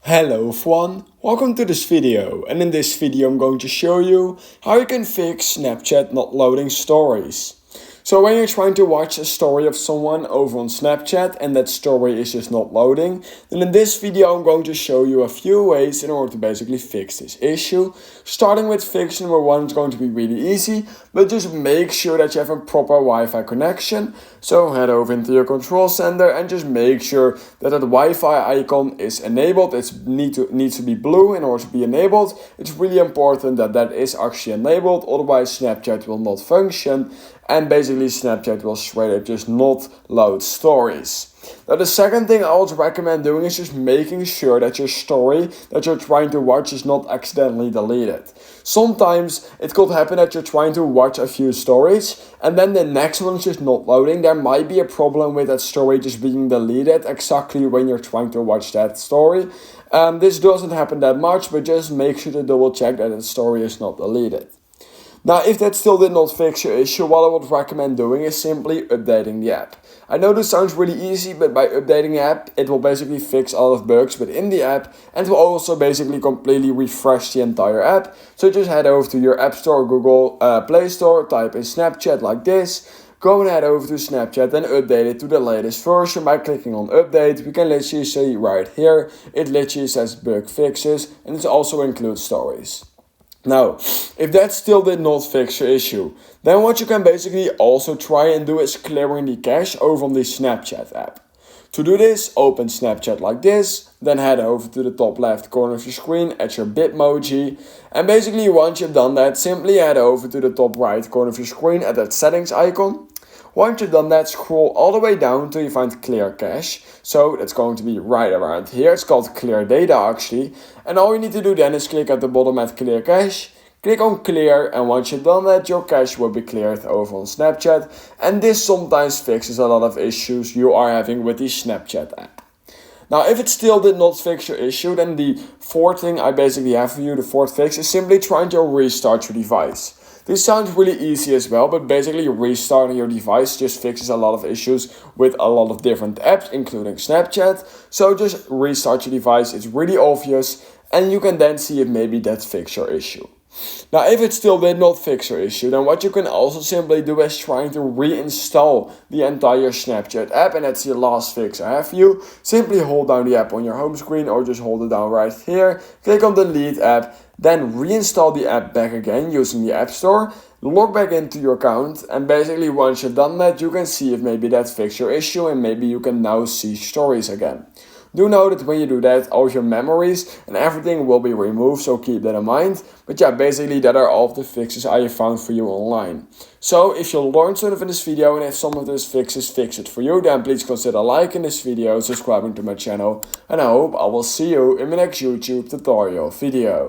Hello everyone, welcome to this video, and in this video I'm going to show you how you can fix Snapchat not loading stories. So when you're trying to watch a story of someone over on Snapchat and that story is just not loading, then in this video I'm going to show you a few ways in order to basically fix this issue. Starting with fix number one is going to be really easy, but just make sure that you have a proper Wi-Fi connection. So head over into your control center and just make sure that the Wi-Fi icon is enabled. It needs to be blue in order to be enabled. It's really important that that is actually enabled, otherwise Snapchat will not function. And basically Snapchat will straight up just not load stories. Now the second thing I would recommend doing is just making sure that your story that you're trying to watch is not accidentally deleted. Sometimes it could happen that you're trying to watch a few stories and then the next one is just not loading. There might be a problem with that story just being deleted exactly when you're trying to watch that story. This doesn't happen that much, but just make sure to double check that the story is not deleted. Now, if that still did not fix your issue, what I would recommend doing is simply updating the app. I know this sounds really easy, but by updating the app, it will basically fix all of bugs within the app and will also basically completely refresh the entire app. So just head over to your App Store, Google Play Store, type in Snapchat like this. Go and head over to Snapchat and update it to the latest version by clicking on update. We can literally see right here, it literally says bug fixes and it also includes stories. Now, if that still did not fix your issue, then what you can basically also try and do is clearing the cache over on the Snapchat app. To do this, open Snapchat like this, then head over to the top left corner of your screen at your Bitmoji, and basically once you've done that, simply head over to the top right corner of your screen at that settings icon. Once you've done that, scroll all the way down until you find clear cache. So that's going to be right around here. It's called clear data actually. And all you need to do then is click at the bottom at clear cache. Click on clear, and once you've done that, your cache will be cleared over on Snapchat. And this sometimes fixes a lot of issues you are having with the Snapchat app. Now, if it still did not fix your issue, then the fourth thing I basically have for you, the fourth fix, is simply trying to restart your device. This sounds really easy as well, but basically restarting your device just fixes a lot of issues with a lot of different apps, including Snapchat. So just restart your device, it's really obvious, and you can then see if maybe that fixed your issue. Now, if it still did not fix your issue, then what you can also simply do is trying to reinstall the entire Snapchat app, and that's the last fix I have for you. Simply hold down the app on your home screen or just hold it down right here, click on delete app, then reinstall the app back again using the App Store, log back into your account, and basically once you've done that, you can see if maybe that fixed your issue and maybe you can now see stories again. Do know that when you do that, all of your memories and everything will be removed, so keep that in mind. But yeah, basically that are all of the fixes I have found for you online. So if you learned something from this video and if some of those fixes fix it for you, then please consider liking this video, subscribing to my channel, and I hope I will see you in my next YouTube tutorial video.